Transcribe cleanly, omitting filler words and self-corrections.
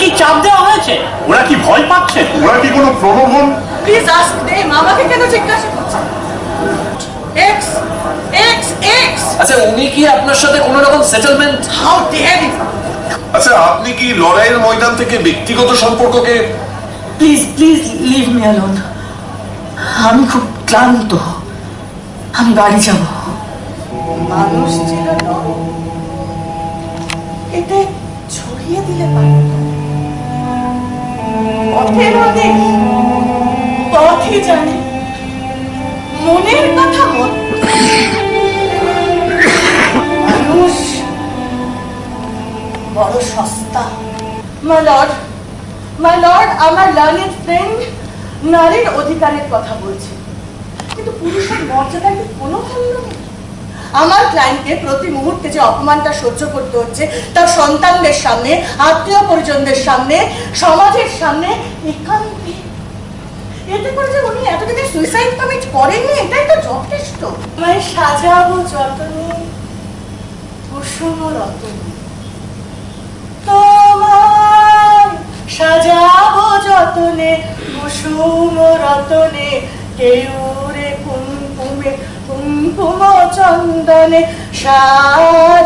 কি চাপ দেওয়া হয়েছে? ওরা কি ভয় পাচ্ছে? ওরা কি কোনো প্রলোভন? প্লিজ আস্ক দেম, আমাকে কেন জিজ্ঞাসা করছেন? X x x. আচ্ছা উনি কি আপনার সাথে কোনো রকম সেটেলমেন্ট? How dare you! আচ্ছা আপনি কি লড়াইয়ের ময়দান থেকে ব্যক্তিগত সম্পর্ককে? Please please leave me alone. আমি খুব ক্লান্ত, আমি বাড়ি যাব। মানুষ ছিল নরম, এতে ছড়িয়ে দিলে পারত। পথের অনেক পথই জানে, মনের কথা মন। মানুষ বড় সস্তা। মাই লর্ড, আমার লার্নিড ফ্রেন্ড নারীর অধিকারের কথা বলছে, কিন্তু পুরুষের মর্যাদার কি কোনো মূল্য নেই? আমার ক্লায়েন্টকে প্রতি মুহূর্তে যে অপমানটা সহ্য করতে হচ্ছে, তার সন্তানদের সামনে, আত্মীয় পরিজনদের সামনে, সমাজের সামনে, একান্তে। এতে করে যে উনি এতদিনে সুইসাইড কমিট করেননি, এটাই তো যথেষ্ট। আমি সাজাবো যতনে কুসুম রতনে, তোমার সাজাবো যতনে কুসুম রতনে, কেউরে কুমকুমে কুমকুম চন্দনে সাজাবো